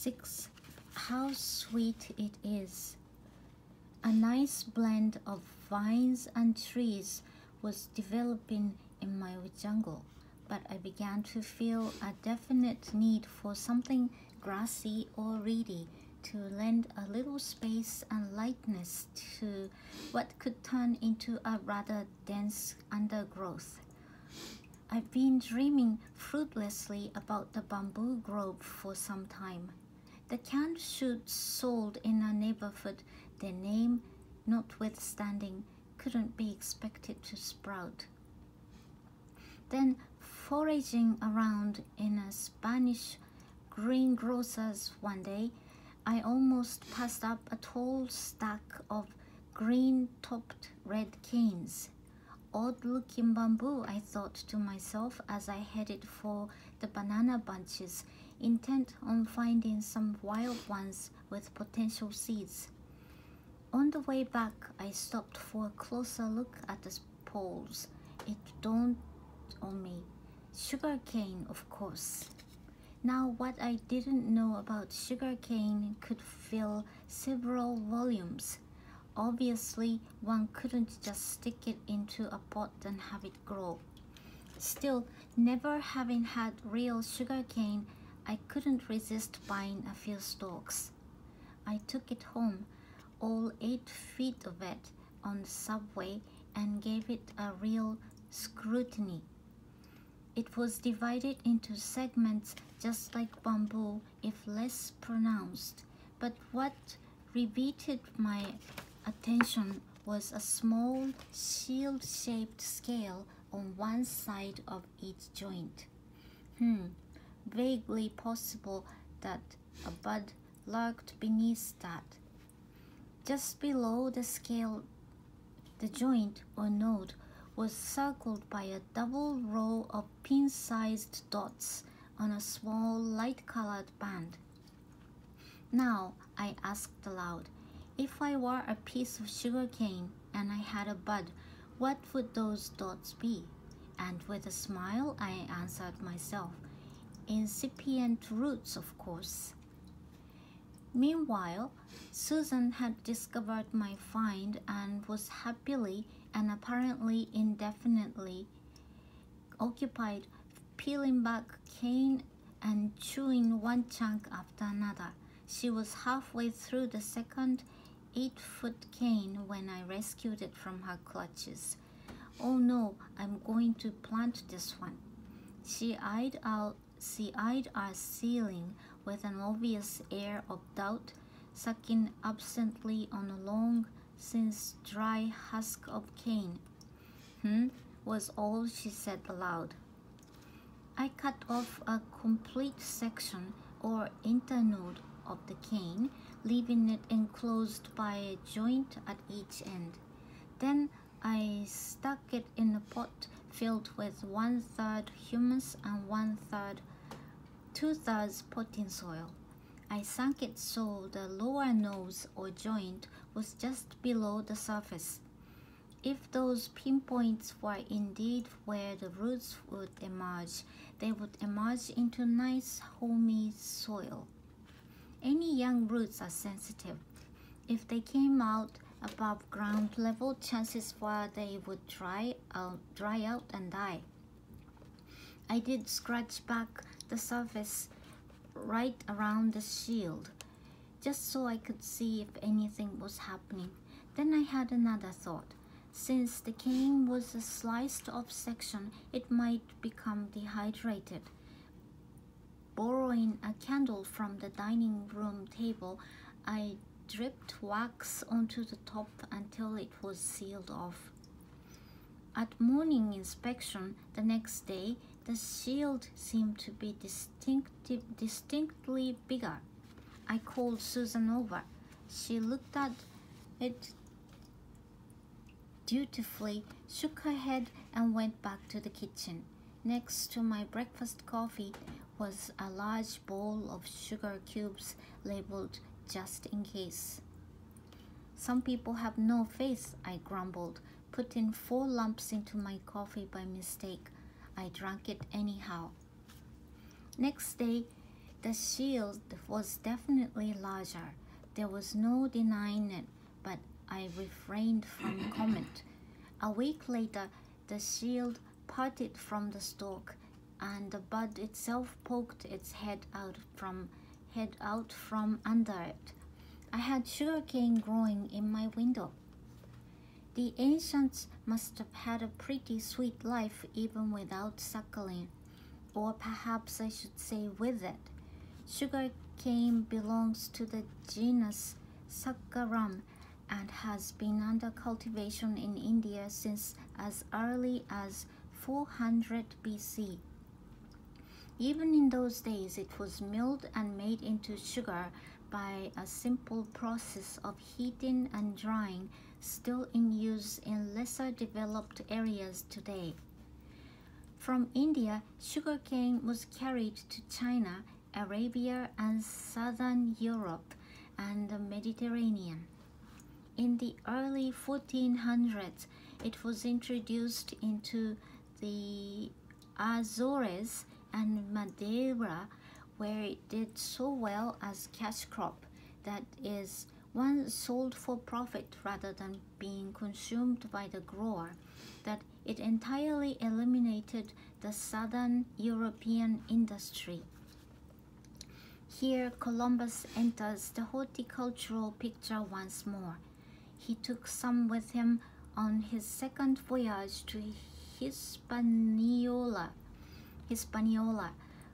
6. How sweet it is. A nice blend of vines and trees was developing in my jungle, but I began to feel a definite need for something grassy or reedy to lend a little space and lightness to what could turn into a rather dense undergrowth. I've been dreaming fruitlessly about the bamboo grove for some time. The canned shoots sold in our neighborhood, their name notwithstanding, couldn't be expected to sprout. Then, foraging around in a Spanish greengrocer's one day, I almost passed up a tall stack of green-topped red canes. Odd-looking bamboo, I thought to myself as I headed for the banana bunches, intent on finding some wild ones with potential seeds. On the way back, I stopped for a closer look at the poles. It dawned on me. Sugarcane, of course. Now, what I didn't know about sugarcane could fill several volumes. Obviously, one couldn't just stick it into a pot and have it grow. Still, never having had real sugarcane, I couldn't resist buying a few stalks. I took it home, all 8 feet of it, on the subway and gave it a real scrutiny. It was divided into segments just like bamboo, if less pronounced, but what riveted my attention was a small shield-shaped scale on one side of each joint. Vaguely possible that a bud lurked beneath that. Just below the scale, the joint or node was circled by a double row of pin-sized dots on a small light-colored band. Now, I asked aloud, if I were a piece of sugarcane and I had a bud, what would those dots be? And with a smile, I answered myself, incipient roots, of course. Meanwhile, Susan had discovered my find and was happily and apparently indefinitely occupied peeling back cane and chewing one chunk after another. She was halfway through the second 8-foot cane when I rescued it from her clutches. Oh no, I'm going to plant this one. She eyed our ceiling with an obvious air of doubt, sucking absently on a long, since dry husk of cane. Was all she said aloud. I cut off a complete section or internode of the cane, leaving it enclosed by a joint at each end. Then I stuck it in a pot filled with 1/3 humus and 2/3 potting soil. I sank it so the lower nose or joint was just below the surface. If those pinpoints were indeed where the roots would emerge, they would emerge into nice, homey soil. Any young roots are sensitive. If they came out above ground level, chances were they would dry out and die. I did scratch back the surface right around the shield, just so I could see if anything was happening. Then I had another thought. Since the cane was a sliced off section, it might become dehydrated. Borrowing a candle from the dining room table, I dripped wax onto the top until it was sealed off. At morning inspection the next day, the shield seemed to be distinctly bigger. I called Susan over. She looked at it dutifully, shook her head, and went back to the kitchen. Next to my breakfast coffee was a large bowl of sugar cubes labeled just in case. Some people have no faith, I grumbled, putting 4 lumps into my coffee by mistake. I drank it anyhow. Next day, The shield was definitely larger. There was no denying it, but I refrained from comment. A week later, the shield parted from the stalk, and the bud itself poked its head out from under it. I had sugarcane growing in my window. The ancients must have had a pretty sweet life even without suckling, or perhaps I should say with it. Sugar cane belongs to the genus Saccharum and has been under cultivation in India since as early as 400 BC. Even in those days, it was milled and made into sugar by a simple process of heating and drying, still in use in lesser developed areas today. From India, sugarcane was carried to China, Arabia, and southern Europe and the Mediterranean. In the early 1400s, it was introduced into the Azores and Madeira, where it did so well as cash crop, that is, one sold for profit rather than being consumed by the grower, that it entirely eliminated the southern European industry. Here Columbus enters the horticultural picture once more. He took some with him on his second voyage to Hispaniola.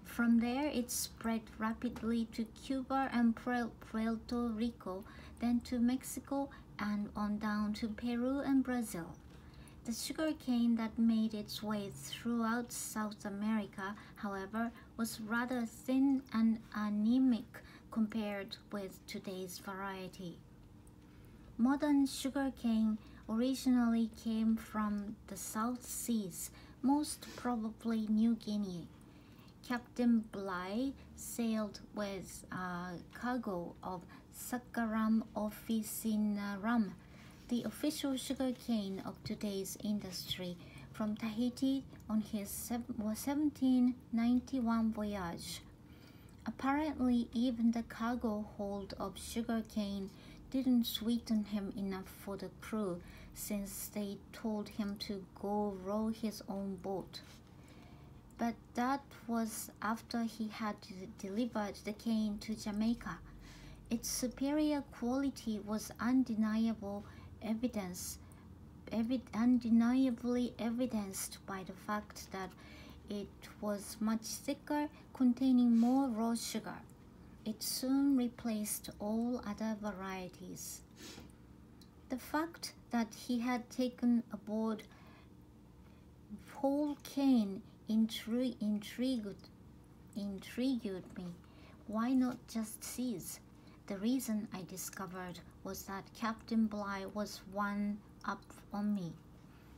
From there it spread rapidly to Cuba and Puerto Rico, then to Mexico, and on down to Peru and Brazil. The sugarcane that made its way throughout South America, however, was rather thin and anemic compared with today's variety. Modern sugarcane originally came from the South Seas, most probably New Guinea. Captain Bligh sailed with a cargo of Saccharum officinarum, the official sugarcane of today's industry, from Tahiti on his 1791 voyage. Apparently, even the cargo hold of sugarcane didn't sweeten him enough for the crew, since they told him to go row his own boat. But that was after he had delivered the cane to Jamaica. Its superior quality was undeniably evidenced by the fact that it was much thicker, containing more raw sugar. It soon replaced all other varieties. The fact that he had taken aboard whole cane intrigued me. Why not just seeds? The reason, I discovered, was that Captain Bligh was one up on me.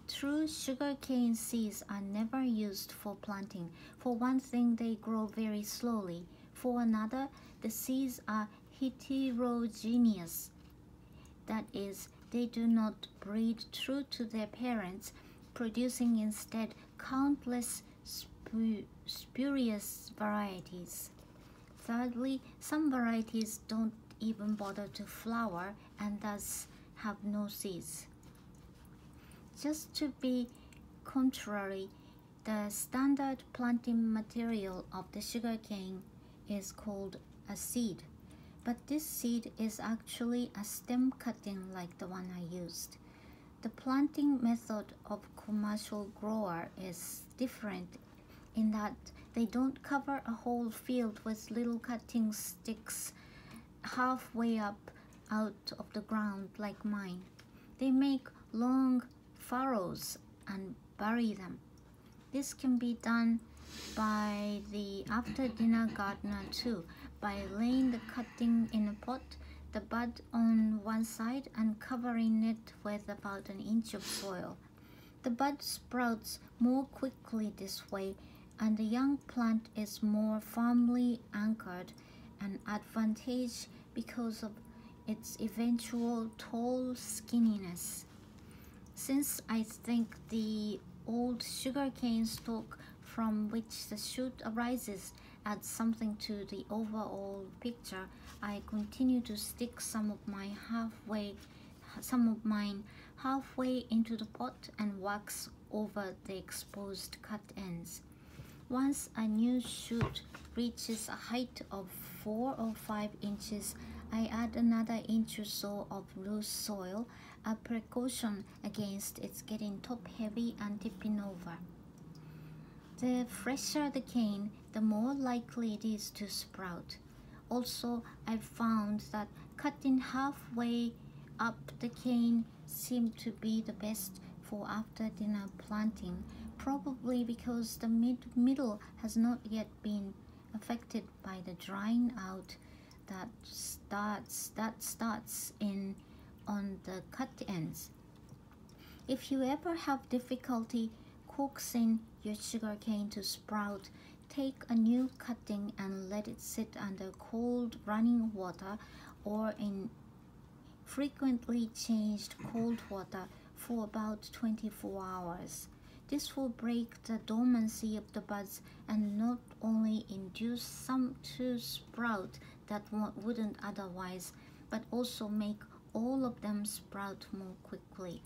True sugarcane seeds are never used for planting. For one thing, they grow very slowly. For another, the seeds are heterogeneous. That is, they do not breed true to their parents, producing instead countless spurious varieties. Thirdly, some varieties don't even bother to flower and thus have no seeds. Just to be contrary, the standard planting material of the sugarcane is called a seed, but this seed is actually a stem cutting like the one I used. The planting method of commercial grower is different in that they don't cover a whole field with little cutting sticks halfway up out of the ground like mine. They make long furrows and bury them. This can be done by the after-dinner gardener too, by laying the cutting in a pot, the bud on one side, and covering it with about an inch of soil. The bud sprouts more quickly this way, and the young plant is more firmly anchored, an advantage because of its eventual tall skinniness. Since I think the old sugarcane stalk from which the shoot arises add something to the overall picture, I continue to stick some of mine halfway into the pot and wax over the exposed cut ends. Once a new shoot reaches a height of 4 or 5 inches, I add another inch or so of loose soil, a precaution against its getting top heavy and tipping over. The fresher the cane, the more likely it is to sprout. Also, I found that cutting halfway up the cane seemed to be the best for after dinner planting, probably because the middle has not yet been affected by the drying out that starts in on the cut ends. If you ever have difficulty coaxing your sugarcane to sprout, take a new cutting and let it sit under cold running water or in frequently changed cold water for about 24 hours. This will break the dormancy of the buds and not only induce some to sprout that wouldn't otherwise, but also make all of them sprout more quickly.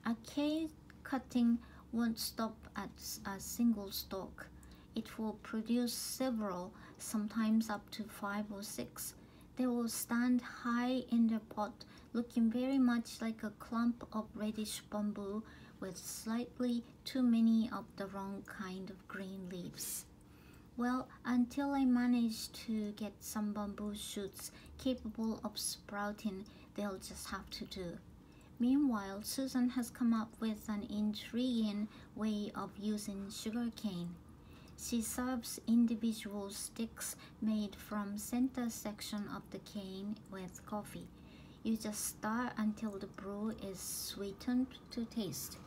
A cane cutting won't stop at a single stalk. It will produce several, sometimes up to 5 or 6. They will stand high in their pot, looking very much like a clump of reddish bamboo with slightly too many of the wrong kind of green leaves. Well, until I manage to get some bamboo shoots capable of sprouting, they'll just have to do. Meanwhile, Susan has come up with an intriguing way of using sugarcane. She serves individual sticks made from center section of the cane with coffee. You just stir until the brew is sweetened to taste.